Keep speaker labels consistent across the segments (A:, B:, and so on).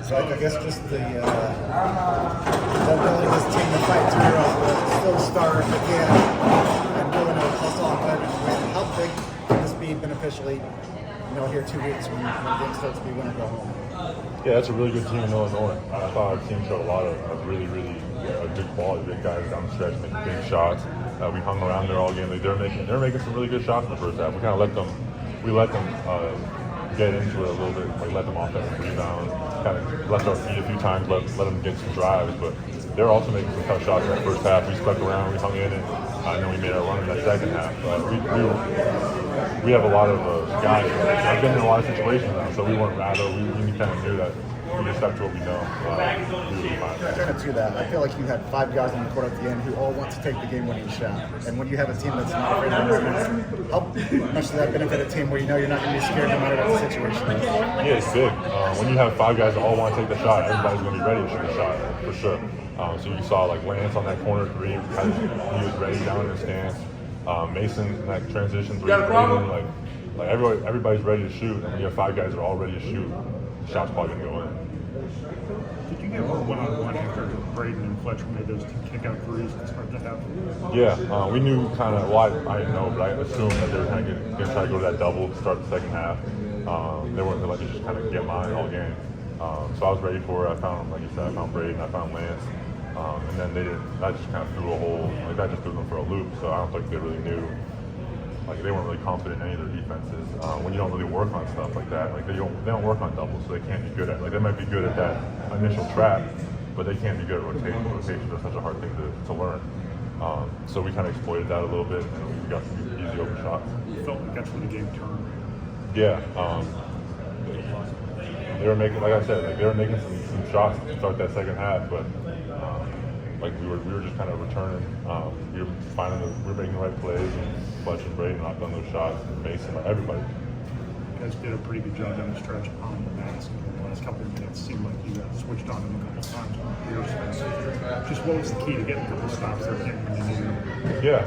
A: So I guess just the ability of this team to fight through still start again and willing to hustle on win. How big can this be beneficially, here 2 weeks when the game starts to be win or go home?
B: Yeah, that's a really good team in Illinois. I thought our team showed a lot of really good quality, big guys down the stretch making big shots. We hung around there all game. Like, they're making some really good shots in the first half. We kind of let them get into it a little bit, like let them offensive rebound, kind of left our feet a few times, let them get some drives. But they're also making some tough shots in that first half. We stuck around, we hung in, and then we made our run in that second half. We have a lot of guys. I've been in a lot of situations now, so we weren't rattled. We kind of knew that we just stuck to what we know. We would be fine.
A: Turning to that, I feel like you had 5 guys on the court at the end who all want to take the game-winning shot. And when you have a team that's not afraid of it, how much does that benefit a team where you're not going to be scared no matter what the situation is?
B: Yeah, it's big. When you have 5 guys that all want to take the shot, everybody's going to be ready to shoot the shot, for sure. So you saw like Lance on that corner 3, he was ready down in the stance. Mason in that transition 3, like everybody's ready to shoot, and when you have 5 guys that are all ready to shoot, the shot's probably going to go in.
C: Did you get more one-on-one after Braden and Fletcher made those 2 kick-out threes that started to happen?
B: Yeah, we knew kind of, well, I didn't know, but I assumed that they were kind of going to try to go to that double to start the second half. They weren't going to let me just kind of get mine all game. So I was ready for it. I found, like you said, I found Braden, I found Lance. And then they didn't, that just kind of threw a hole, like that just threw them for a loop. So I don't think they really knew, like they weren't really confident in any of their defenses. When you don't really work on stuff like that, like they don't work on doubles, so they can't be good at, like they might be good at that initial trap, but they can't be good at rotation. Rotation is such a hard thing to learn. So we kind of exploited that a little bit, and we got some easy open shots.
C: You felt like that's when the game turned.
B: Yeah. They were making, like I said, like they were making some shots to start that second half, but like we were just kind of returning. We were making the right plays, and Fletcher and Braden knocked on those shots, and Mason, like everybody.
C: You guys did a pretty good job down the stretch on the mask. In the last couple of minutes, seemed like you guys switched on them a couple of times on Pierce. Just what was the key to getting a couple of stops there when you needed them?
B: Yeah,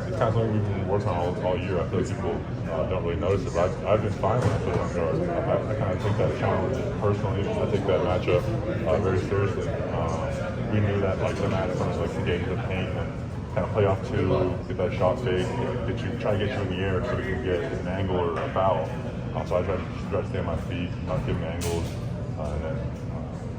B: it's kind of something we've been working on all year. I feel like people don't really notice it, but I've been fine when I put it on guard. I kind of take that challenge personally. I take that matchup very seriously. We knew that like the match comes like to get into the paint and kind of play off 2, get that shot fake, try to get you in the air so we can get an angle or a foul. So I try to stay on my feet, not give them angles, and then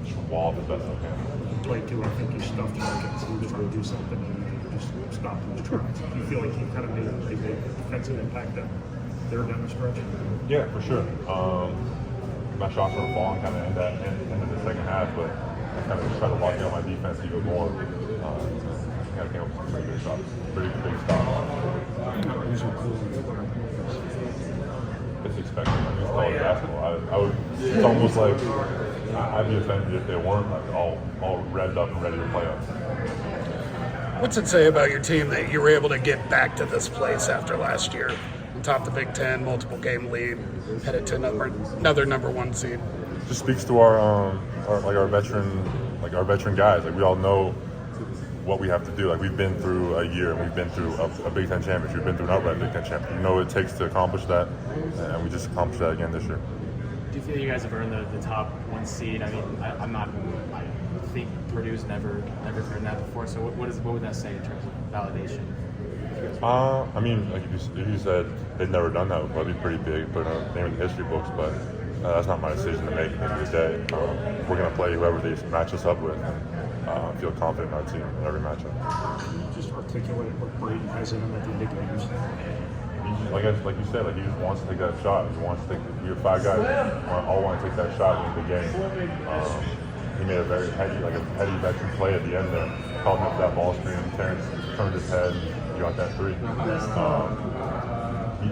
B: just wall as best I can.
C: Play 2, I think you stuffed your against you were trying to do something and you just stopped those tries. Do you feel like you kind of made a big defensive impact there down the stretch?
B: Yeah, for sure. My shots were falling kind of in the end of the second half, but I kind of tried to lock down my defense even more. I came up with some pretty good shots, pretty big stops. It's expected. I mean, it's college basketball. It's almost like I'd be offended if they weren't like all revved up and ready to play us.
D: What's it say about your team that you were able to get back to this place after last year? Top the Big Ten, multiple game lead, headed to another number 1 seed.
B: Just speaks to our veteran guys. Like we all know what we have to do. Like we've been through a year, and we've been through a Big Ten championship. We've been through an outright Big Ten championship. We know what it takes to accomplish that, and we just accomplished that again this year.
E: Do you feel you guys have earned the top 1 seed? I mean, I think Purdue's never earned that before. So what would that say in terms of validation?
B: I mean, like if you said they'd never done that, it would probably be pretty big, put a name in the history books. But that's not my decision to make at the end of the day. We're going to play whoever they match us up with, and feel confident in our team in every matchup.
C: Just articulate what Braden has in him at the big games.
B: Like you said, like he just wants to take that shot. He wants to take. We have 5 guys all want to take that shot in the game. He made a very heady veteran play at the end there, called him up that ball screen. Terrence turned his head and got that 3.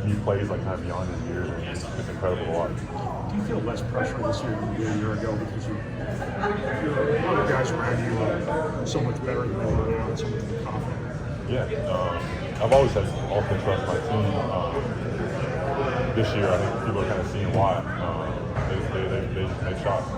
B: He plays like kind of beyond his years, and it's incredible to watch.
C: Do you feel less pressure this year than you did a year ago because your other guys around you are so much better than they are now and so much more confident?
B: Yeah, I've always had ultimate trust in my team. This year, I think people are kind of seeing why. They just make shots.